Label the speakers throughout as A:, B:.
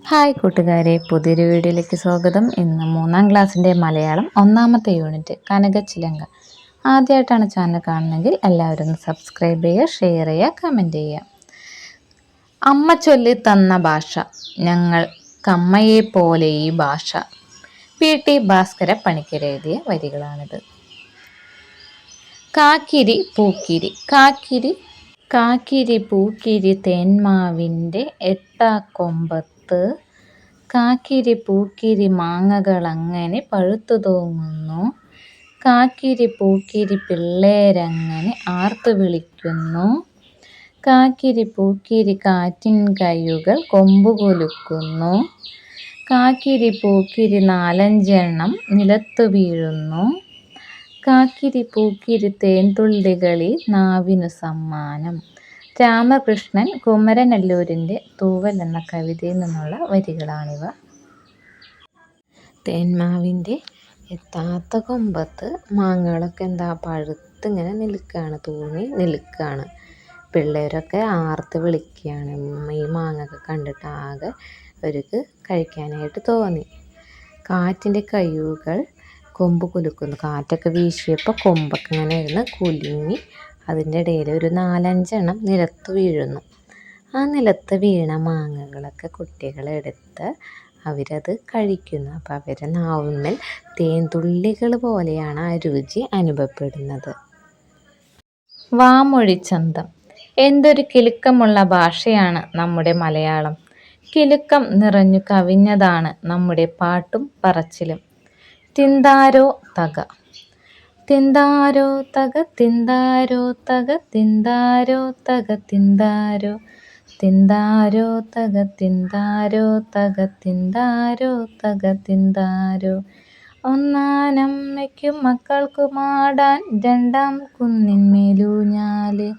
A: Hi കൂട്ടുകാരെ, പുതിയൊരു വീഡിയോയിലേക്ക് സ്വാഗതം. ഇന്ന് 3ാം ക്ലാസ്സിൻ്റെ മലയാളം ഒന്നാമത്തെ യൂണിറ്റ് കനകച്ചിലങ്ക. ആദ്യമായിട്ടാണ് ചാനൽ കാണുന്നതെങ്കിൽ എല്ലാവരും ഒന്ന് സബ്സ്ക്രൈബ് ചെയ്യുക, ഷെയർ ചെയ്യുക, കമൻറ്റ് ചെയ്യുക. അമ്മ ചൊല്ലി തന്ന ഭാഷ, ഞങ്ങൾക്കമ്മയെ പോലെ ഈ ഭാഷ. PT ഭാസ്കര പണിക്കർ എഴുതിയ വരികളാണിത്. കാക്കിരി പൂക്കിരി, കാക്കിരി പൂക്കിരി തേന്മാവിൻ്റെ എട്ടാക്കൊമ്പത്ത്, കാക്കിരി പൂക്കിരി മാങ്ങകളങ്ങനെ പഴുത്തു തൂങ്ങുന്നു, കാക്കിരി പൂക്കിരി പിള്ളേരങ്ങനെ ആർത്തു വിളിക്കുന്നു, കാക്കിരി പൂക്കിരി കാറ്റിൻ കയ്യുകൾ കൊമ്പുകുലുക്കുന്നു, കാക്കിരി പൂക്കിരി 4-5 നിലത്തു വീഴുന്നു, കാക്കിരി പൂക്കിരി തേൻതുള്ളികളിൽ നാവിനു സമ്മാനം. രാമകൃഷ്ണൻ കുമരനെല്ലൂരിൻ്റെ തൂവൽ എന്ന കവിതയിൽ നിന്നുള്ള വരികളാണിവ. തേന്മാവിൻ്റെ എത്താത്ത കൊമ്പത്ത് മാങ്ങകളൊക്കെ പഴുത്തിങ്ങനെ നിൽക്കുകയാണ്, തൂങ്ങി നിൽക്കുകയാണ്. പിള്ളേരൊക്കെ ആർത്ത് വിളിക്കുകയാണ്. ഈ മാങ്ങയൊക്കെ കണ്ടിട്ട് ആകെ അവർക്ക് കഴിക്കാനായിട്ട് തോന്നി. കാറ്റിൻ്റെ കയ്യുകൾ കൊമ്പ് കുലുക്കുന്നു. കാറ്റൊക്കെ വീശിയപ്പോൾ കൊമ്പൊക്കെ ഇങ്ങനെ ഇരുന്ന് കുലുങ്ങി അതിൻ്റെ ഇടയിൽ ഒരു 4-5 നിലത്ത് വീഴുന്നു. ആ നിലത്ത് വീണ മാങ്ങകളൊക്കെ കുട്ടികളെടുത്ത് അവരത് കഴിക്കുന്നു. അപ്പോൾ അവരുടെ നാവിന്മേൽ തേൻതുള്ളികൾ പോലെയാണ് ആ രുചി അനുഭവപ്പെടുന്നത്. വാമൊഴിച്ചന്തം. എന്തൊരു കിലുക്കമുള്ള ഭാഷയാണ് നമ്മുടെ മലയാളം. കിലുക്കം നിറഞ്ഞു കവിഞ്ഞതാണ് നമ്മുടെ പാട്ടും പറച്ചിലും. തിന്താരോ തക, തിന്താരോ തക, തിന്താരോ തക, തിന്താരോ തക, തിന്താരോ, തിന്താരോ തക, തിന്താരോ തക, തിന്താരോ തക, തിന്താരോ. ഒന്നാനമ്മയ്ക്കും മക്കൾക്കുമാടാൻ 2-ാം കുന്നിന്മേലൂഞ്ഞാല്,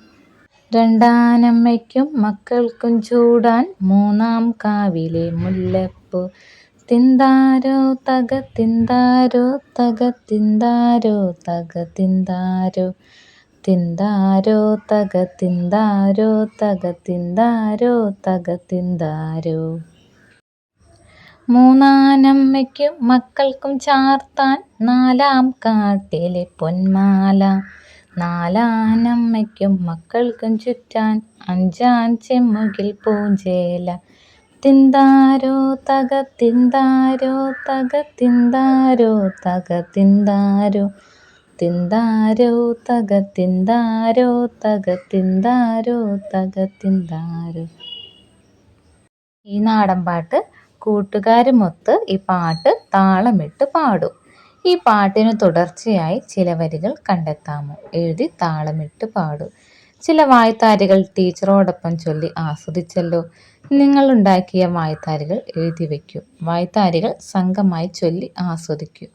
A: 2-ആനമ്മയ്ക്കും മക്കൾക്കും ചൂടാൻ 3-ാം കാവിലെ മുല്ലപ്പൂ. തിന്താരോ തക, തിന്താരോ തക, തിന്താരോ തക, തിന്താരോ, തിന്താരോ തക, തിന്താരോ തക, തിന്താരോ തക, തിന്താരോ. 3-ആനമ്മയ്ക്കും മക്കൾക്കും ചാർത്താൻ 4-ാം കാട്ടിലെ പൊന്മാല, 4-ആനമ്മയ്ക്കും മക്കൾക്കും ചുറ്റാൻ 5-ാം ചെമ്മുകിൽ പൂഞ്ചേല. തിന്താരോ തക, തിന്താരോ തക, തിന്താരോ തക, തിന്താരോ, തിന്താരോ തക, തിന്താരോ തക, തിന്താരോ തക, തിന്താരോ. ഈ നാടൻ പാട്ട് കൂട്ടുകാരുമൊത്ത് ഈ പാട്ട് താളമിട്ട് പാടും. ഈ പാട്ടിന് തുടർച്ചയായി ചില വരികൾ കണ്ടെത്താമോ? എഴുതി താളമിട്ട് പാടൂ. ചില വായ്ത്താരികൾ ടീച്ചറോടൊപ്പം ചൊല്ലി ആസ്വദിച്ചല്ലോ. നിങ്ങളുണ്ടാക്കിയ വായ്ത്താരികൾ എഴുതി വയ്ക്കൂ. വായ്ത്താരികൾ സംഘമായി ചൊല്ലി ആസ്വദിക്കൂ.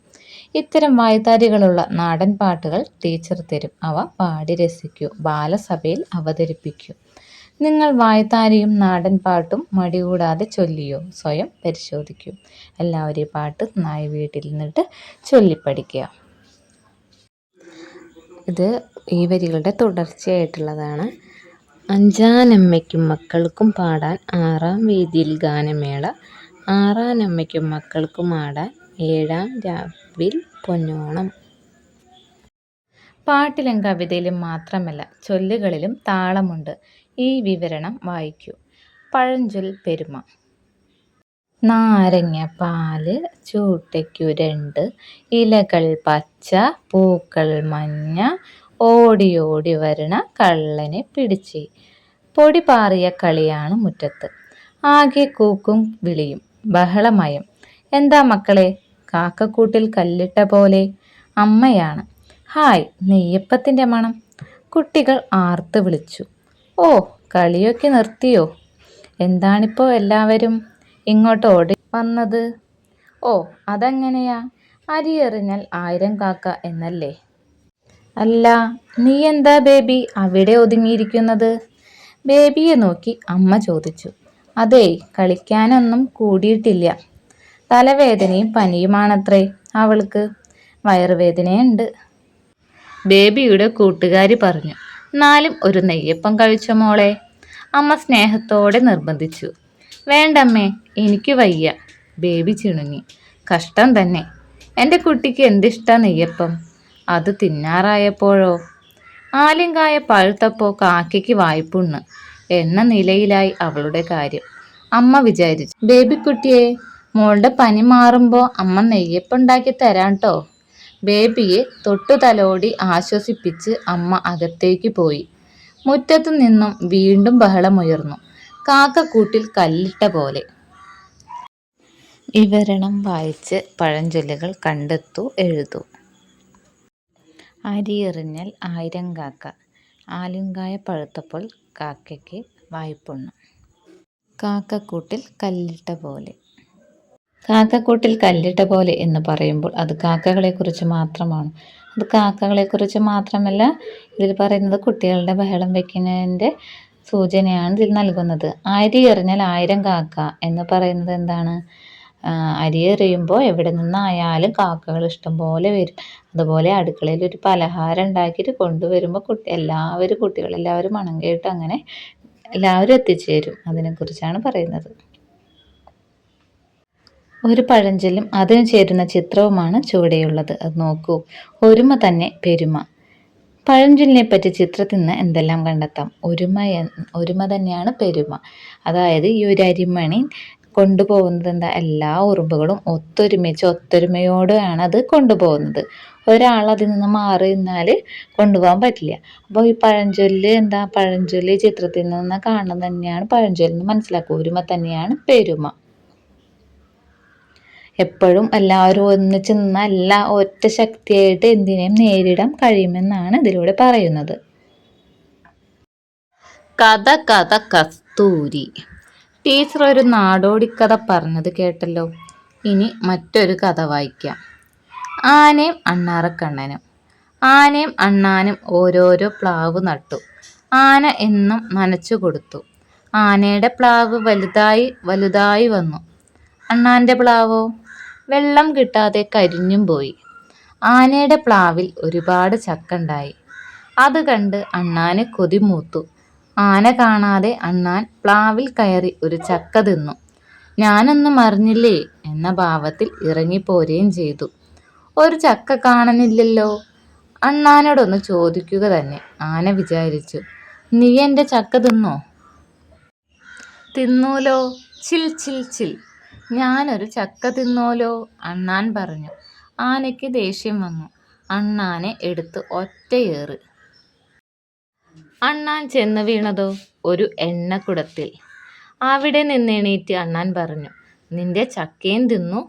A: ഇത്തരം വായ്ത്താരികളുള്ള നാടൻ പാട്ടുകൾ ടീച്ചർ തരും. അവ പാടി രസിക്കൂ. ബാലസഭയിൽ അവതരിപ്പിക്കൂ. നിങ്ങൾ വായ്ത്താരിയും നാടൻ പാട്ടും മടികൂടാതെ ചൊല്ലിയോ? സ്വയം പരിശോധിക്കൂ. എല്ലാവരും ഈ പാട്ട് നന്നായി വീട്ടിൽ നിന്നിട്ട് ചൊല്ലിപ്പഠിക്കുക. ഇത് ഈ വരികളുടെ തുടർച്ചയായിട്ടുള്ളതാണ്. 5-ആനമ്മയ്ക്കും മക്കൾക്കും പാടാൻ 6-ാം വേദിയിൽ ഗാനമേള, 6-ആനമ്മയ്ക്കും മക്കൾക്കും ആടാൻ 7-ാം രാവിൽ പൊന്നോണം. പാട്ടിലും കവിതയിലും മാത്രമല്ല ചൊല്ലുകളിലും താളമുണ്ട്. ഈ വിവരണം വായിക്കൂ. പഴഞ്ചൊൽ പെരുമ. നാരങ്ങ പാല് ചൂട്ടയ്ക്കു 2, ഇലകൾ പച്ച പൂക്കൾ മഞ്ഞ, ഓടി ഓടി വരണ കള്ളനെ പിടിച്ച്. പൊടി പാറിയ കളിയാണ് മുറ്റത്ത്, ആകെ കൂക്കും വിളിയും ബഹളമയം. എന്താ മക്കളെ, കാക്കക്കൂട്ടിൽ കല്ലിട്ട പോലെ? അമ്മയാണ്. ഹായ്, നെയ്യപ്പത്തിൻ്റെ മണം. കുട്ടികൾ ആർത്ത് വിളിച്ചു. ഓ, കളിയൊക്കെ നിർത്തിയോ? എന്താണിപ്പോൾ എല്ലാവരും ഇങ്ങോട്ട് ഓടി വന്നത്? ഓ, അതെങ്ങനെയാ? അരിയെറിഞ്ഞാൽ 1000 കാക്ക എന്നല്ലേ? അല്ല, നീ എന്താ ബേബി അവിടെ ഒതുങ്ങിയിരിക്കുന്നത്? ബേബിയെ നോക്കി അമ്മ ചോദിച്ചു. അതേയ്, കളിക്കാനൊന്നും കൂടിയിട്ടില്ല. തലവേദനയും പനിയുമാണത്രേ അവൾക്ക്. വയറുവേദനയുണ്ട്, ബേബിയുടെ കൂട്ടുകാരി പറഞ്ഞു. എന്നാലും ഒരു നെയ്യപ്പം കഴിച്ച മോളെ, അമ്മ സ്നേഹത്തോടെ നിർബന്ധിച്ചു. വേണ്ടമ്മേ, എനിക്ക് വയ്യ. ബേബി ചിണുങ്ങി. കഷ്ടം തന്നെ. എൻ്റെ കുട്ടിക്ക് എന്തിഷ്ടാ നെയ്യപ്പം. അത് തിന്നാറായപ്പോഴോ ആലിങ്കായ പഴുത്തപ്പോ കാക്കയ്ക്ക് വായ്പുണ്ണ് എന്ന നിലയിലായി അവളുടെ കാര്യം. അമ്മ വിചാരിച്ചു, ബേബിക്കുട്ടിയെ, മോളുടെ പനി മാറുമ്പോൾ അമ്മ നെയ്യപ്പം ഉണ്ടാക്കി തരാം ട്ടോ. ബേബിയെ തൊട്ടു തലോടി ആശ്വസിപ്പിച്ച് അമ്മ അകത്തേക്ക് പോയി. മുറ്റത്തു നിന്നും വീണ്ടും ബഹളമുയർന്നു. കാക്കക്കൂട്ടിൽ കല്ലിട്ട പോലെ. വിവരണം വായിച്ച് പഴഞ്ചൊല്ലുകൾ കണ്ടെത്തൂ, എഴുതൂ. അരിയെറിഞ്ഞാൽ 1000 കാക്ക. ആലിങ്കായ പഴുത്തപ്പോൾ കാക്കയ്ക്ക് വായ്പുണ്ണ്. കാക്കക്കൂട്ടിൽ കല്ലിട്ട പോലെ. കാക്കക്കൂട്ടിൽ കല്ലിട്ട പോലെ എന്ന് പറയുമ്പോൾ അത് കാക്കകളെക്കുറിച്ച് മാത്രമാണ്. അത് കാക്കകളെക്കുറിച്ച് മാത്രമല്ല, ഇതിൽ പറയുന്നത് കുട്ടികളുടെ ബഹളം വയ്ക്കുന്നതിൻ്റെ സൂചനയാണ് ഇതിൽ നൽകുന്നത്. അരി എറിഞ്ഞാൽ 1000 കാക്ക എന്ന് പറയുന്നത് എന്താണ്? അരി എറിയുമ്പോൾ എവിടെ നിന്നായാലും കാക്കകൾ ഇഷ്ടം പോലെ വരും. അതുപോലെ അടുക്കളയിൽ ഒരു പലഹാരം ഉണ്ടാക്കിയിട്ട് കൊണ്ടുവരുമ്പോൾ കുട്ടികളെല്ലാവരും മണം കേട്ട് അങ്ങനെ എല്ലാവരും എത്തിച്ചേരും. അതിനെക്കുറിച്ചാണ് പറയുന്നത്. ഒരു പഴഞ്ചൊല്ലും അതിന് ചേരുന്ന ചിത്രവുമാണ് ചുവടെയുള്ളത്. അത് നോക്കൂ. ഒരുമ തന്നെ പെരുമ. പഴഞ്ചൊല്ലിനെ പറ്റി ചിത്രത്തിൽ നിന്ന് എന്തെല്ലാം കണ്ടെത്താം? ഒരുമ തന്നെയാണ് പെരുമ. അതായത് ഈ ഒരു അരിമണി കൊണ്ടുപോകുന്നത് എന്താ? എല്ലാ ഉറുമ്പുകളും ഒത്തൊരുമയോടെയാണ് അത് കൊണ്ടുപോകുന്നത്. ഒരാൾ അതിൽ നിന്ന് മാറി നിന്നാൽ കൊണ്ടുപോകാൻ പറ്റില്ല. അപ്പോൾ ഈ പഴഞ്ചൊല്ല് ചിത്രത്തിൽ നിന്ന് കാണുന്നത് തന്നെയാണ് പഴഞ്ചൊല്ലെന്ന് മനസ്സിലാക്കുക. ഒരുമ തന്നെയാണ് പെരുമ. എപ്പോഴും എല്ലാവരും ഒന്നിച്ച് നിന്നാൽ ഒറ്റ ശക്തിയായിട്ട് എന്തിനേയും നേരിടാൻ കഴിയുമെന്നാണ് ഇതിലൂടെ പറയുന്നത്. കഥ കസ്തൂരി. ടീച്ചർ ഒരു നാടോടിക്കഥ പറഞ്ഞത് കേട്ടല്ലോ. ഇനി മറ്റൊരു കഥ വായിക്കാം. ആനയും അണ്ണാറക്കണ്ണനും. ആനയും അണ്ണാനും ഓരോരോ പ്ലാവ് നട്ടു. ആന എന്നും നനച്ചു കൊടുത്തു. ആനയുടെ പ്ലാവ് വലുതായി വന്നു. അണ്ണാന്റെ പ്ലാവോ വെള്ളം കിട്ടാതെ കരിഞ്ഞും പോയി. ആനയുടെ പ്ലാവിൽ ഒരുപാട് ചക്ക ഉണ്ടായി. അത് കണ്ട് അണ്ണാന് കൊതി മൂത്തു. ആന കാണാതെ അണ്ണാൻ പ്ലാവിൽ കയറി ഒരു ചക്ക തിന്നു. ഞാനൊന്നും അറിഞ്ഞില്ലേ എന്ന ഭാവത്തിൽ ഇറങ്ങിപ്പോരുകയും ചെയ്തു. ഒരു ചക്ക കാണുന്നില്ലല്ലോ. അണ്ണാനോടൊന്ന് ചോദിക്കുക തന്നെ ആന വിചാരിച്ചു. നീ എൻ്റെ ചക്ക തിന്നോ? തിന്നൂലോ. ചിൽ ചിൽ ചിൽ. ഞാനൊരു ചക്ക തിന്നോലോ, അണ്ണാൻ പറഞ്ഞു. ആനയ്ക്ക് ദേഷ്യം വന്നു. അണ്ണാനെ എടുത്ത് ഒറ്റയേറ്. അണ്ണാൻ ചെന്ന് വീണതോ ഒരു എണ്ണക്കുടത്തിൽ. അവിടെ നിന്നെണീറ്റ് അണ്ണാൻ പറഞ്ഞു, നിന്റെ ചക്കയും തിന്നു.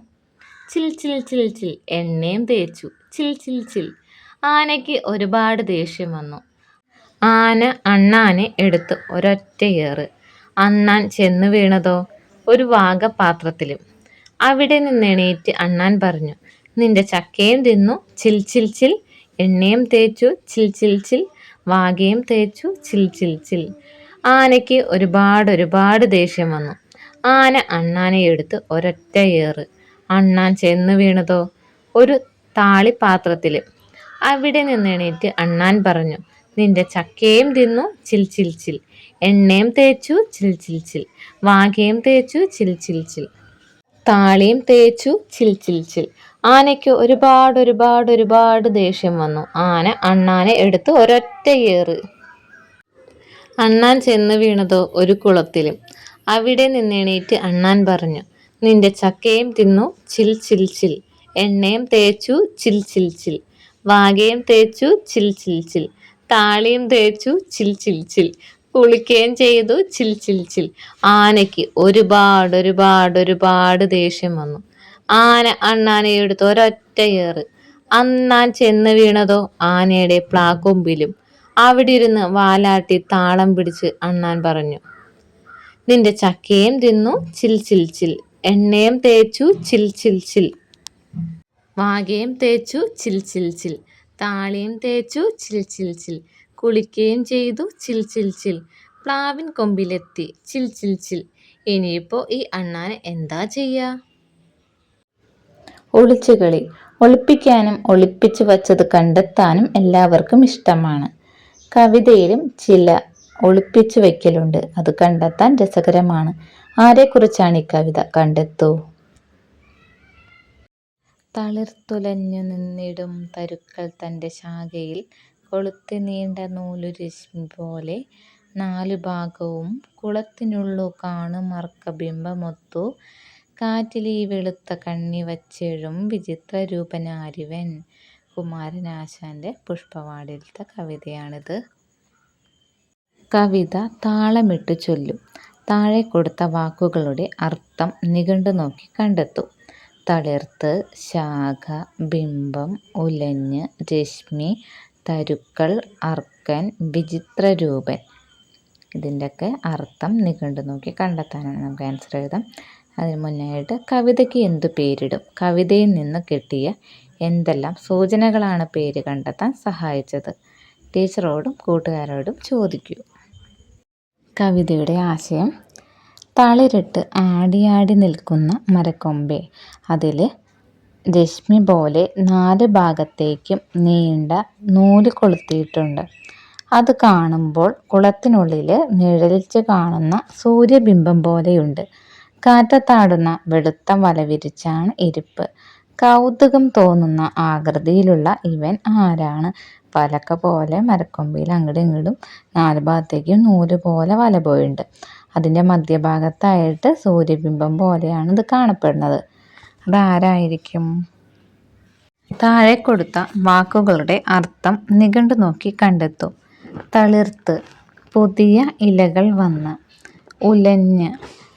A: ചിൽ ചിൽ ചിൽ ചിൽ. എണ്ണയും തേച്ചു. ചിൽ ചിൽ ചിൽ. ആനയ്ക്ക് ഒരുപാട് ദേഷ്യം വന്നു. ആന അണ്ണാനെ എടുത്ത് ഒരൊറ്റയേറ്. അണ്ണാൻ ചെന്ന് വീണതോ ഒരു വാഗപാത്രത്തിലും. അവിടെ നിന്നെണീറ്റ് അണ്ണാൻ പറഞ്ഞു, നിന്റെ ചക്കയും തിന്നു. ചിൽ ചിൽ ചിൽ. എണ്ണയും തേച്ചു. ചിൽ ചിൽ ചിൽ. വാകയും തേച്ചു. ചിൽ ചിൽ ചിൽ. ആനയ്ക്ക് ഒരുപാട് ദേഷ്യം വന്നു. ആന അണ്ണാനെ എടുത്ത് ഒരൊറ്റയേറ്. അണ്ണാൻ ചെന്ന് വീണതോ ഒരു താളിപ്പാത്രത്തിലും. അവിടെ നിന്നെണീറ്റ് അണ്ണാൻ പറഞ്ഞു, നിന്റെ ചക്കയും തിന്നു. ചിൽ ചിൽ ചിൽ. എണ്ണയും തേച്ചു. ചിൽ ചിൽ ചിൽ. വാകയും തേച്ചു. ചിൽ ചിൽ ചിൽ. താളിയും തേച്ചു. ചിൽ ചിൽ ചിൽ. ആനയ്ക്ക് ഒരുപാട് ദേഷ്യം വന്നു. ആന അണ്ണാനെ എടുത്ത് ഒരൊറ്റയേറ്. അണ്ണാൻ ചെന്ന് വീണതോ ഒരു കുളത്തിലും. അവിടെ നിന്നെണീറ്റ് അണ്ണാൻ പറഞ്ഞു, നിന്റെ ചക്കയും തിന്നു. ചിൽ ചിൽ ചിൽ. എണ്ണയും തേച്ചു. ചിൽ ചിൽ ചിൽ. വാകയും തേച്ചു. ചിൽ ചിൽ ചിൽ. താളിയും തേച്ചു. ചിൽ ചിൽ ചിൽ. കുളിക്കുകയും ചെയ്തു. ചിൽ ചിൽ ചിൽ. ആനയ്ക്ക് ഒരുപാട് ദേഷ്യം വന്നു. ആന അണ്ണാനെ എടുത്ത് ഒരൊറ്റയേറ്. അണ്ണാൻ ചെന്ന് വീണതോ ആനയുടെ പ്ലാക്കൊമ്പിലും. അവിടെ ഇരുന്ന് വാലാട്ടി താളം പിടിച്ച് അണ്ണാൻ പറഞ്ഞു, നിന്റെ ചക്കയും തിന്നു. ചിൽ ചിൽ ചിൽ. എണ്ണയും തേച്ചു. ചിൽ ചിൽ ചിൽ. വാകയും തേച്ചു. ചിൽ ചിൽ ചിൽ. താളിയും തേച്ചു. ചിൽ ചിൽ ചിൽ. കുളിക്കുകയും ചെയ്തു. ചിൽ ചിൽ ചിൽ. പ്ലാവിൻ കൊമ്പിലെത്തി. ചിൽ ചിൽ ചിൽ. ഇനിയിപ്പോ ഈ അണ്ണാന് എന്താ ചെയ്യാ? ഒളിച്ചുകളി. ഒളിപ്പിക്കാനും ഒളിപ്പിച്ചു വച്ചത് കണ്ടെത്താനും എല്ലാവർക്കും ഇഷ്ടമാണ്. കവിതയിലും ചില ഒളിപ്പിച്ചു വയ്ക്കലുണ്ട്. അത് കണ്ടെത്താൻ രസകരമാണ്. ആരെക്കുറിച്ചാണ് ഈ കവിത? കണ്ടെത്തൂ. തളിർത്തുലഞ്ഞു നിന്നിടും തരുക്കൾ തൻ്റെ ശാഖയിൽ കൊളുത്തി നീണ്ട നൂലു രശ്മി പോലെ നാലു ഭാഗവും കുളത്തിനുള്ളു കാണുമർക്കബിംബമൊത്തു കാറ്റിലീ വെളുത്ത കണ്ണി വച്ചെഴും വിചിത്രരൂപനാരിവൻ. കുമാരനാശാൻ്റെ പുഷ്പവാടിലത്തെ കവിതയാണിത്. കവിത താളമിട്ടു ചൊല്ലും. താഴെ കൊടുത്ത വാക്കുകളുടെ അർത്ഥം നിഘണ്ടു നോക്കി കണ്ടെത്തും. തളിർത്ത്, ശാഖ, ബിംബം, ഉലഞ്ഞ്, രശ്മി, തരുക്കൾ, അർക്കൻ, വിചിത്രരൂപൻ. ഇതിൻ്റെയൊക്കെ അർത്ഥം നിഘണ്ടു നോക്കി കണ്ടെത്താനാണ്. നമുക്ക് ആൻസർ എഴുതാം. അതിന് മുന്നായിട്ട് കവിതയ്ക്ക് എന്തു പേരിടും? കവിതയിൽ നിന്ന് കിട്ടിയ എന്തെല്ലാം സൂചനകളാണ് പേര് കണ്ടെത്താൻ സഹായിച്ചത്? ടീച്ചറോടും കൂട്ടുകാരോടും ചോദിക്കൂ. കവിതയുടെ ആശയം: തളിരിട്ട് ആടിയാടി നിൽക്കുന്ന മരക്കൊമ്പെ, അതിൽ രശ്മി പോലെ 4 ഭാഗത്തേക്കും നീണ്ട നൂല് കൊളുത്തിയിട്ടുണ്ട്. അത് കാണുമ്പോൾ കുളത്തിനുള്ളിൽ നിഴലിച്ച് കാണുന്ന സൂര്യബിംബം പോലെയുണ്ട്. കാറ്റത്താടുന്ന വെളുത്ത വല വിരിച്ചാണ് ഇരിപ്പ്. കൗതുകം തോന്നുന്ന ആകൃതിയിലുള്ള ഇവൻ ആരാണ്? പലക പോലെ മരക്കൊമ്പയിൽ അങ്ങോട്ടും ഇങ്ങോട്ടും 4 ഭാഗത്തേക്കും നൂല് പോലെ വല പോയിട്ടുണ്ട്. അതിൻ്റെ മധ്യഭാഗത്തായിട്ട് സൂര്യബിംബം പോലെയാണ് ഇത് കാണപ്പെടുന്നത്. അതാരായിരിക്കും? താഴെ കൊടുത്ത വാക്കുകളുടെ അർത്ഥം നിഘണ്ടു നോക്കി കണ്ടെത്തൂ. തളിർത്ത്, പുതിയ ഇലകൾ വന്ന്. ഉലഞ്ഞ്,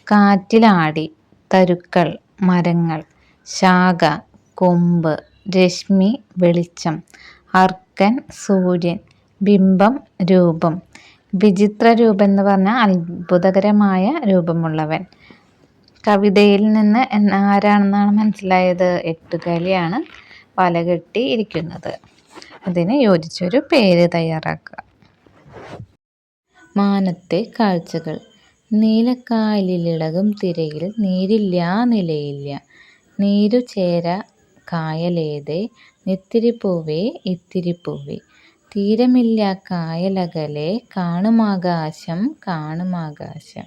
A: കാറ്റിലാടി. തരുക്കൾ, മരങ്ങൾ. ശാഖ, കൊമ്പ്. രശ്മി, വെളിച്ചം. അർക്കൻ, സൂര്യൻ. ബിംബം, രൂപം. വിചിത്രരൂപൻ എന്ന് പറഞ്ഞാൽ അത്ഭുതകരമായ രൂപമുള്ളവൻ. കവിതയിൽ നിന്ന് ആരാണെന്നാണ് മനസ്സിലായത്? എട്ടുകാലിയാണ് വല കെട്ടി ഇരിക്കുന്നത്. അതിന് യോജിച്ചൊരു പേര് തയ്യാറാക്കുക. മാനത്തെ കാഴ്ചകൾ. നീലക്കായലിലിളകും തിരയിൽ നീരില്ലാ നിലയില്ല. നീരു ചേര കായലേതേ നിത്തിരിപ്പൂവേ ഇത്തിരിപ്പൂവേ. തീരമില്ല കായലകലെ കാണുമാകാശം കാണുമാകാശം.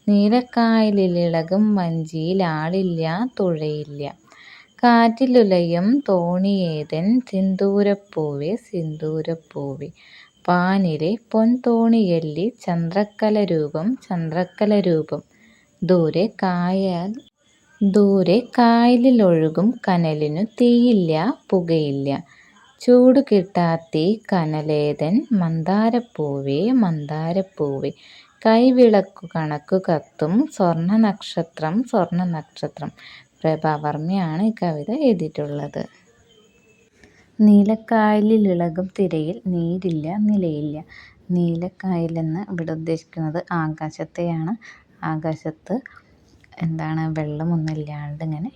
A: നീലക്കായലിലിളകും വഞ്ചിയിൽ ആളില്ല തുഴയില്ല. കാറ്റിലുലയും തോണിയേതൻ സിന്ദൂരപ്പൂവേ സിന്ദൂരപ്പൂവേ. പാനിലെ പൊൻതോണിയല്ലി ചന്ദ്രക്കലരൂപം ചന്ദ്രക്കലരൂപം. ദൂരെ കായലിലൊഴുകും കനലിനു തീയില്ല പുകയില്ല. ചൂടു കിട്ടാത്തീ കനലേതൻ മന്ദാരപ്പൂവേ മന്ദാരപ്പൂവേ. കൈവിളക്കു കണക്കു കത്തും സ്വർണ്ണനക്ഷത്രം സ്വർണ്ണനക്ഷത്രം. പ്രഭാവർമ്മയാണ് ഈ കവിത എഴുതിയിട്ടുള്ളത്. നീലക്കായലിലിളകും തിരയിൽ നീരില്ല നിലയില്ല. നീലക്കായലെന്ന് ഇവിടെ ഉദ്ദേശിക്കുന്നത് ആകാശത്തെയാണ്. ആകാശത്ത് വെള്ളമൊന്നുമില്ലാണ്ട് ഇങ്ങനെ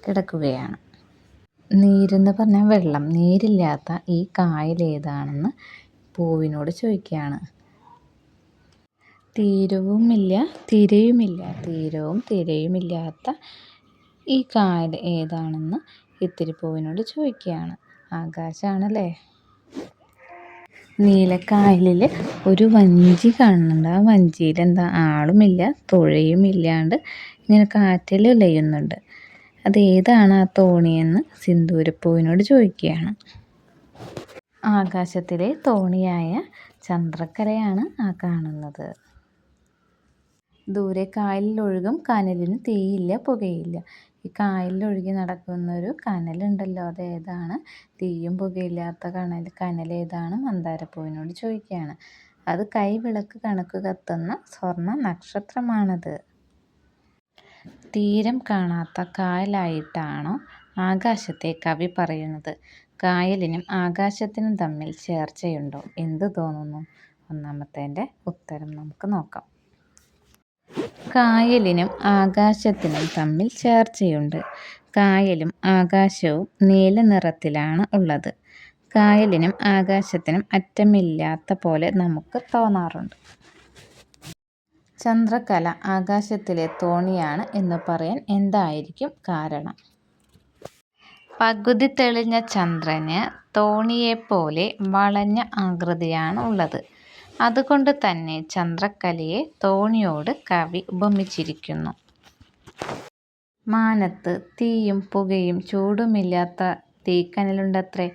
A: കിടക്കുകയാണ്. നീരെന്ന് പറഞ്ഞാൽ വെള്ളം. നീരില്ലാത്ത ഈ കായൽ ഏതാണെന്ന് പൂവിനോട് ചോദിക്കുകയാണ്. തീരവുമില്ല തിരയുമില്ല. തീരവും തിരയുമില്ലാത്ത ഈ കായൽ ഏതാണെന്ന് ഇത്തിരിപ്പൂവിനോട് ചോദിക്കുകയാണ്. ആകാശമാണല്ലേ. നീലക്കായലിൽ ഒരു വഞ്ചി കാണുന്നുണ്ട്. ആ വഞ്ചിയിൽ ആളുമില്ല തുഴയും ഇല്ലാണ്ട് ഇങ്ങനെ കാറ്റിൽ ഉലയുന്നുണ്ട്. അതേതാണ് ആ തോണിയെന്ന് സിന്ദൂരപ്പൂവിനോട് ചോദിക്കുകയാണ്. ആകാശത്തിലെ തോണിയായ ചന്ദ്രക്കലയാണ് ആ കാണുന്നത്. ദൂരെ കായലിലൊഴുകും കനലിന് തീയില്ല പുകയില്ല. ഈ കായലിലൊഴുകി നടക്കുന്നൊരു കനലുണ്ടല്ലോ, അതേതാണ്? തീയും പുകയില്ലാത്ത കനലേതാണ്? മന്ദാരപ്പൂവിനോട് ചോദിക്കുകയാണ്. അത് കൈവിളക്ക് കണക്ക് കത്തുന്ന സ്വർണ്ണ നക്ഷത്രമാണത്. തീരം കാണാത്ത കായലായിട്ടാണോ ആകാശത്തെ കവി പറയുന്നത്? കായലിനും ആകാശത്തിനും തമ്മിൽ ചേർച്ചയുണ്ടോ? എന്ത് തോന്നുന്നു? ഒന്നാമത്തേൻ്റെ ഉത്തരം നമുക്ക് നോക്കാം. കായലിനും ആകാശത്തിനും തമ്മിൽ ചേർച്ചയുണ്ട്. കായലും ആകാശവും നീല നിറത്തിലാണ് ഉള്ളത്. കായലിനും ആകാശത്തിനും അറ്റമില്ലാത്ത പോലെ നമുക്ക് തോന്നാറുണ്ട്. ചന്ദ്രക്കല ആകാശത്തിലെ തോണിയാണ് എന്ന് പറയാൻ എന്തായിരിക്കും കാരണം? പകുതി തെളിഞ്ഞ ചന്ദ്രന് തോണിയെപ്പോലെ വളഞ്ഞ ആകൃതിയാണ് ഉള്ളത്. അതുകൊണ്ട് തന്നെ ചന്ദ്രക്കലയെ തോണിയോട് കവി ഉപമിച്ചിരിക്കുന്നു. മാനത്ത് തീയും പുകയും ചൂടുമില്ലാത്ത തീക്കനലുണ്ടത്രേ.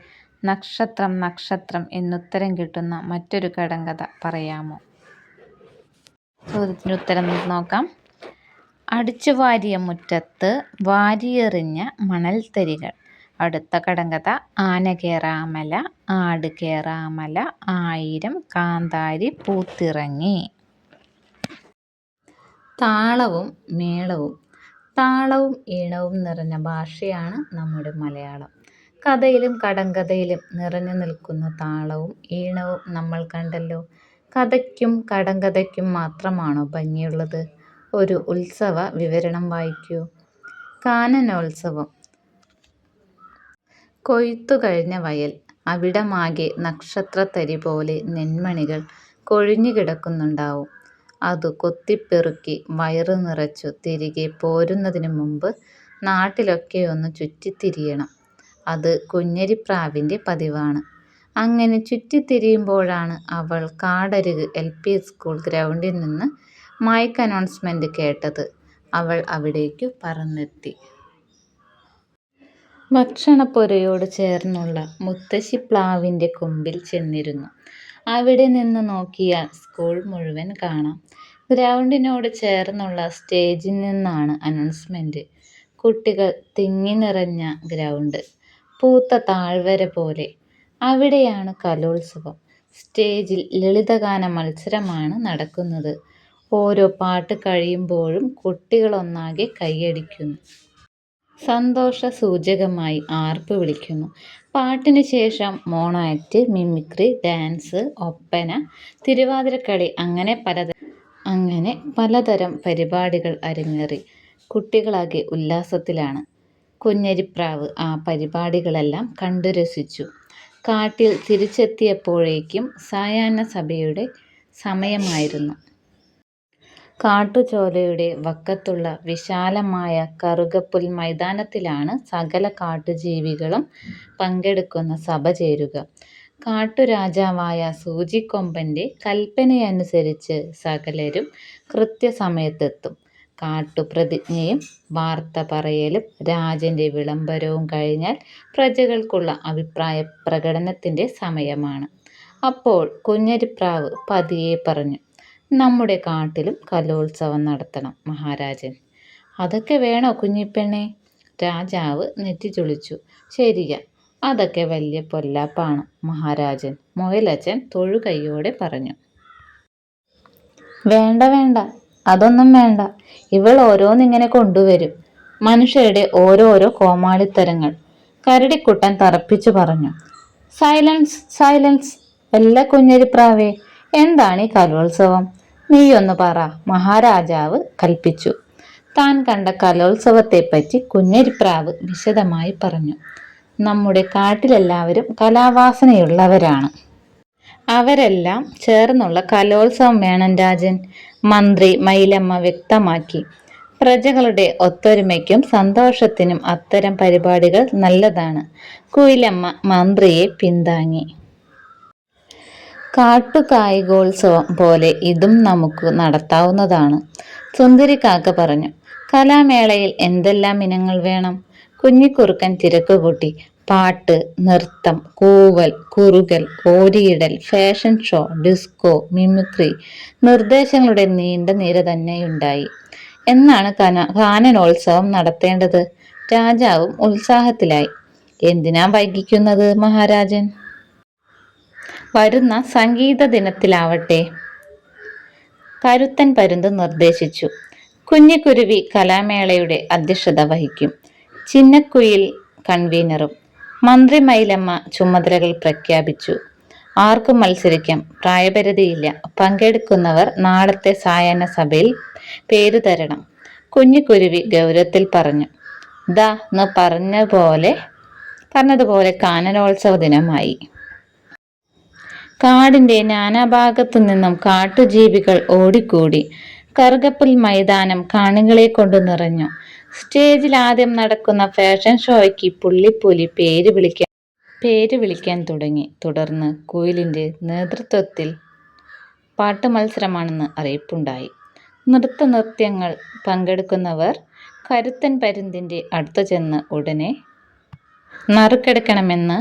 A: നക്ഷത്രം നക്ഷത്രം എന്നുത്തരം കിട്ടുന്ന മറ്റൊരു കടങ്കഥ പറയാമോ? ചോദ്യത്തിന് ഉത്തരം നോക്കാം. അടിച്ചുവാരിയ മുറ്റത്ത് വാരിയെറിഞ്ഞ മണൽത്തരികൾ. അടുത്ത കടങ്കഥ ആന കേറാമല, ആട് കേറാമല, ആയിരം കാന്താരി പൂത്തിറങ്ങി. താളവും മേളവും. താളവും ഈണവും നിറഞ്ഞ ഭാഷയാണ് നമ്മുടെ മലയാളം. കഥയിലും കടങ്കഥയിലും നിറഞ്ഞു നിൽക്കുന്ന താളവും ഈണവും നമ്മൾ കണ്ടല്ലോ. കഥയ്ക്കും കടങ്കഥയ്ക്കും മാത്രമാണോ ഭംഗിയുള്ളത്? ഒരു ഉത്സവ വിവരണം വായിക്കൂ. കാനനോത്സവം. കൊയ്ത്തു കഴിഞ്ഞ വയൽ. അവിടമാകെ നക്ഷത്രത്തരി പോലെ നെന്മണികൾ കൊഴിഞ്ഞു കിടക്കുന്നുണ്ടാവും. അതു കൊത്തിപ്പെറുക്കി വയറു നിറച്ചു തിരികെ പോരുന്നതിനു മുമ്പ് നാട്ടിലൊക്കെയൊന്ന് ചുറ്റിത്തിരിയണം. അത് കുഞ്ഞരിപ്രാവിൻ്റെ പതിവാണ്. അങ്ങനെ ചുറ്റിത്തിരിയുമ്പോഴാണ് അവൾ കാടരുക് LP സ്കൂൾ ഗ്രൗണ്ടിൽ നിന്ന് മൈക്ക് അനൗൺസ്മെന്റ് കേട്ടത്. അവൾ അവിടേക്കു പറന്നെത്തി. ഭക്ഷണപ്പുരയോട് ചേർന്നുള്ള മുത്തശ്ശിപ്ലാവിൻ്റെ കൊമ്പിൽ ചെന്നിരുന്നു. അവിടെ നിന്ന് നോക്കിയാൽ സ്കൂൾ മുഴുവൻ കാണാം. ഗ്രൗണ്ടിനോട് ചേർന്നുള്ള സ്റ്റേജിൽ നിന്നാണ് അനൗൺസ്മെന്റ്. കുട്ടികൾ തിങ്ങി നിറഞ്ഞ ഗ്രൗണ്ട്, പൂത്ത താഴ്വര പോലെ. അവിടെയാണ് കലോത്സവം. സ്റ്റേജിൽ ലളിതഗാന മത്സരമാണ് നടക്കുന്നത്. ഓരോ പാട്ട് കഴിയുമ്പോഴും കുട്ടികളൊന്നാകെ കൈയടിക്കുന്നു. സന്തോഷസൂചകമായി ആർപ്പ് വിളിക്കുന്നു. പാട്ടിന് ശേഷം mono act, mimicry, dance, Oppana, Thiruvathirakali അങ്ങനെ പലതരം പരിപാടികൾ അരങ്ങേറി. കുട്ടികളാകെ ഉല്ലാസത്തിലാണ്. കുഞ്ഞരിപ്രാവ് ആ പരിപാടികളെല്ലാം കണ്ടു രസിച്ചു. കാട്ടിൽ തിരിച്ചെത്തിയപ്പോഴേക്കും സായാഹ്ന സഭയുടെ സമയമായിരുന്നു. കാട്ടുചോലയുടെ വക്കത്തുള്ള വിശാലമായ കറുകപ്പുൽ മൈതാനത്തിലാണ് സകല കാട്ടുജീവികളും പങ്കെടുക്കുന്ന സഭ ചേരുക. കാട്ടുരാജാവായ സൂചിക്കൊമ്പൻ്റെ കൽപ്പനയനുസരിച്ച് സകലരും കൃത്യസമയത്തെത്തും. കാട്ടുപ്രതിജ്ഞയും വാർത്ത പറയലും രാജൻ്റെ വിളംബരവും കഴിഞ്ഞാൽ പ്രജകൾക്കുള്ള അഭിപ്രായ പ്രകടനത്തിൻ്റെ സമയമാണ്. അപ്പോൾ കുഞ്ഞരിപ്രാവ് പതിയെ പറഞ്ഞു, നമ്മുടെ കാട്ടിലും കലോത്സവം നടത്തണം മഹാരാജൻ. അതൊക്കെ വേണോ കുഞ്ഞിപ്പെണ്ണേ? രാജാവ് നെറ്റിച്ചുളിച്ചു. ശരിയാ, അതൊക്കെ വലിയ പൊല്ലാപ്പാണ് മഹാരാജൻ, മുയലച്ചൻ തൊഴുകൈയോടെ പറഞ്ഞു. വേണ്ട വേണ്ട, അതൊന്നും വേണ്ട. ഇവൾ ഓരോന്നിങ്ങനെ കൊണ്ടുവരും. മനുഷ്യരുടെ ഓരോരോ കോമാളിത്തരങ്ങൾ. കരടിക്കുട്ടൻ തറപ്പിച്ചു പറഞ്ഞു. Silence silence. വല്ല കുഞ്ഞരിപ്രാവേ, എന്താണ് ഈ കലോത്സവം? നീയൊന്ന് പറ, മഹാരാജാവ് കൽപ്പിച്ചു. താൻ കണ്ട കലോത്സവത്തെപ്പറ്റി കുഞ്ഞരിപ്രാവ് വിശദമായി പറഞ്ഞു. നമ്മുടെ കാട്ടിലെല്ലാവരും കലാവാസനയുള്ളവരാണ്. അവരെല്ലാം ചേർന്നുള്ള കലോത്സവം വേണം രാജൻ, മന്ത്രി മൈലമ്മ വ്യക്തമാക്കി. പ്രജകളുടെ ഒത്തൊരുമയ്ക്കും സന്തോഷത്തിനും അത്തരം പരിപാടികൾ നല്ലതാണ്. കുയിലമ്മ മന്ത്രിയെ പിന്താങ്ങി. കാട്ടുകായികോത്സവം പോലെ ഇതും നമുക്ക് നടത്താവുന്നതാണ്, സുന്ദരിക്കാക്ക പറഞ്ഞു. കലാമേളയിൽ എന്തെല്ലാം ഇനങ്ങൾ വേണം? കുഞ്ഞിക്കുറുക്കൻ തിരക്കുകൂട്ടി. പാട്ട്, നൃത്തം, കൂവൽ, കുറുകൽ, ഓരിയിടൽ, ഫാഷൻ ഷോ, ഡിസ്കോ, മിമിക്രി. നിർദ്ദേശങ്ങളുടെ നീണ്ട നിര തന്നെയുണ്ടായി. എന്നാണ് കാനനോത്സവം നടത്തേണ്ടത്? രാജാവും ഉത്സാഹത്തിലായി. എന്തിനാ വൈകിക്കുന്നത് മഹാരാജൻ? വരുന്ന സംഗീത ദിനത്തിലാവട്ടെ. കരുത്തൻ പരുന്ത് നിർദ്ദേശിച്ചു. കുഞ്ഞിക്കുരുവി കലാമേളയുടെ അധ്യക്ഷത വഹിക്കും. ചിന്നക്കുയിൽ കൺവീനറും. മന്ത്രി മൈലമ്മ ചുമതലകൾ പ്രഖ്യാപിച്ചു. ആർക്കും മത്സരിക്കാം, പ്രായപരിധിയില്ല. പങ്കെടുക്കുന്നവർ നാളത്തെ സായാഹ്ന സഭയിൽ പേരു തരണം. കുഞ്ഞിക്കുരുവി ഗൗരവത്തിൽ പറഞ്ഞു. ദാ ന്ന് പറഞ്ഞതുപോലെ കാനനോത്സവ ദിനമായി. കാടിൻ്റെ നാനാഭാഗത്തു നിന്നും കാട്ടുജീവികൾ ഓടിക്കൂടി. കറുകപ്പുൽ മൈതാനം കാണികളെ കൊണ്ട് നിറഞ്ഞു. സ്റ്റേജിൽ ആദ്യം നടക്കുന്ന ഫാഷൻ ഷോയ്ക്ക് പുള്ളിപ്പുലി പേര് വിളിക്കാൻ തുടങ്ങി. തുടർന്ന് കുയിലിൻ്റെ നേതൃത്വത്തിൽ പാട്ട് മത്സരമാണെന്ന് അറിയിപ്പുണ്ടായി. നൃത്യങ്ങൾ പങ്കെടുക്കുന്നവർ കരുത്തൻ പരുന്തിൻ്റെ അടുത്തു ചെന്ന് ഉടനെ നറുക്കെടുക്കണമെന്ന്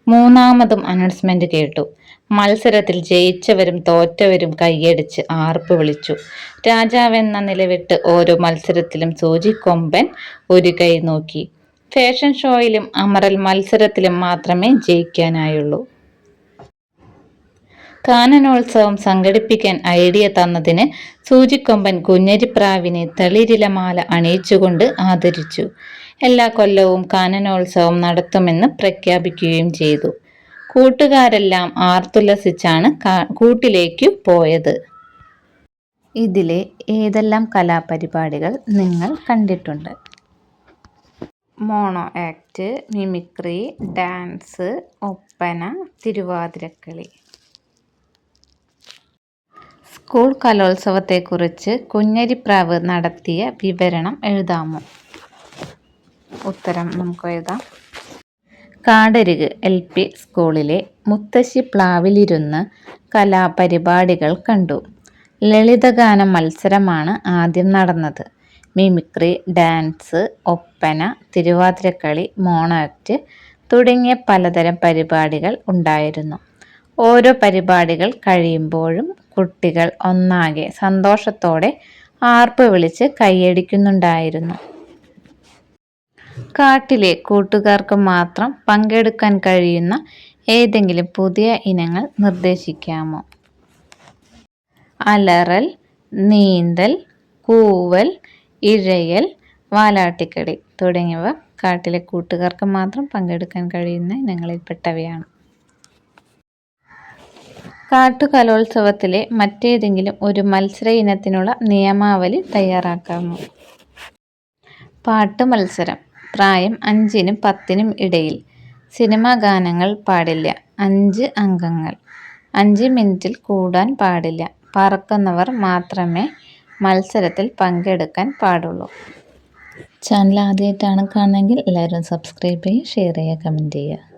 A: മൂന്നാമതും അനൗൺസ്മെന്റ് കേട്ടു. മത്സരത്തിൽ ജയിച്ചവരും തോറ്റവരും കൈയടിച്ച് ആർപ്പ് വിളിച്ചു. രാജാവെന്ന നിലവിട്ട് ഓരോ മത്സരത്തിലും സൂചിക്കൊമ്പൻ ഒരു കൈ നോക്കി. ഫാഷൻ ഷോയിലും അമറൽ മത്സരത്തിലും മാത്രമേ ജയിക്കാനായുള്ളൂ. കാനനോത്സവം സംഘടിപ്പിക്കാൻ ഐഡിയ തന്നതിന് സൂചിക്കൊമ്പൻ കുഞ്ഞരിപ്രാവിനെ തളിരിലമാല അണിയിച്ചുകൊണ്ട് ആദരിച്ചു. എല്ലാ കൊല്ലവും കാനനോത്സവം നടത്തുമെന്ന് പ്രഖ്യാപിക്കുകയും ചെയ്തു. കൂട്ടുകാരെല്ലാം ആർത്തുല്ലസിച്ചാണ് കൂട്ടിലേക്കു പോയത്. ഇതിലെ ഏതെല്ലാം കലാപരിപാടികൾ നിങ്ങൾ കണ്ടിട്ടുണ്ട്? Mono act, mimicry, dance, Oppana, Thiruvathirakali. School കലോത്സവത്തെക്കുറിച്ച് കുഞ്ഞരിപ്രാവ് നടത്തിയ വിവരണം എഴുതാമോ? ഉത്തരം നമുക്ക് എഴുതാം. കാടരുക് LP സ്കൂളിലെ മുത്തശ്ശി പ്ലാവിലിരുന്ന് കലാപരിപാടികൾ കണ്ടു. ലളിതഗാന മത്സരമാണ് ആദ്യം നടന്നത്. Mimicry, dance, Oppana, Thiruvathirakali, mono act തുടങ്ങിയ പലതരം പരിപാടികൾ ഉണ്ടായിരുന്നു. ഓരോ പരിപാടികൾ കഴിയുമ്പോഴും കുട്ടികൾ ഒന്നാകെ സന്തോഷത്തോടെ ആർപ്പ് വിളിച്ച് കൈയടിക്കുന്നുണ്ടായിരുന്നു. കാട്ടിലെ കൂട്ടുകാർക്ക് മാത്രം പങ്കെടുക്കാൻ കഴിയുന്ന ഏതെങ്കിലും പുതിയ ഇനങ്ങൾ നിർദ്ദേശിക്കാമോ? അലറൽ, നീന്തൽ, കൂവൽ, ഇഴയൽ, വാലാട്ടിക്കളി തുടങ്ങിയവ കാട്ടിലെ കൂട്ടുകാർക്ക് മാത്രം പങ്കെടുക്കാൻ കഴിയുന്ന ഇനങ്ങളിൽപ്പെട്ടവയാണ്. കാട്ടുകലോത്സവത്തിലെ മറ്റേതെങ്കിലും ഒരു മത്സര ഇനത്തിനുള്ള നിയമാവലി തയ്യാറാക്കാമോ? പാട്ട് മത്സരം. പ്രായം 5-നും 10-നും ഇടയിൽ. സിനിമാ ഗാനങ്ങൾ പാടില്ല. 5 അംഗങ്ങൾ. 5 മിനിറ്റിൽ കൂടാൻ പാടില്ല. പറക്കുന്നവർ മാത്രമേ മത്സരത്തിൽ പങ്കെടുക്കാൻ പാടുള്ളൂ. ചാനൽ ആദ്യമായിട്ടാണ് കാണുന്നതെങ്കിൽ എല്ലാവരും സബ്സ്ക്രൈബ് ചെയ്യുക, ഷെയർ ചെയ്യുക, കമൻറ്റ് ചെയ്യുക.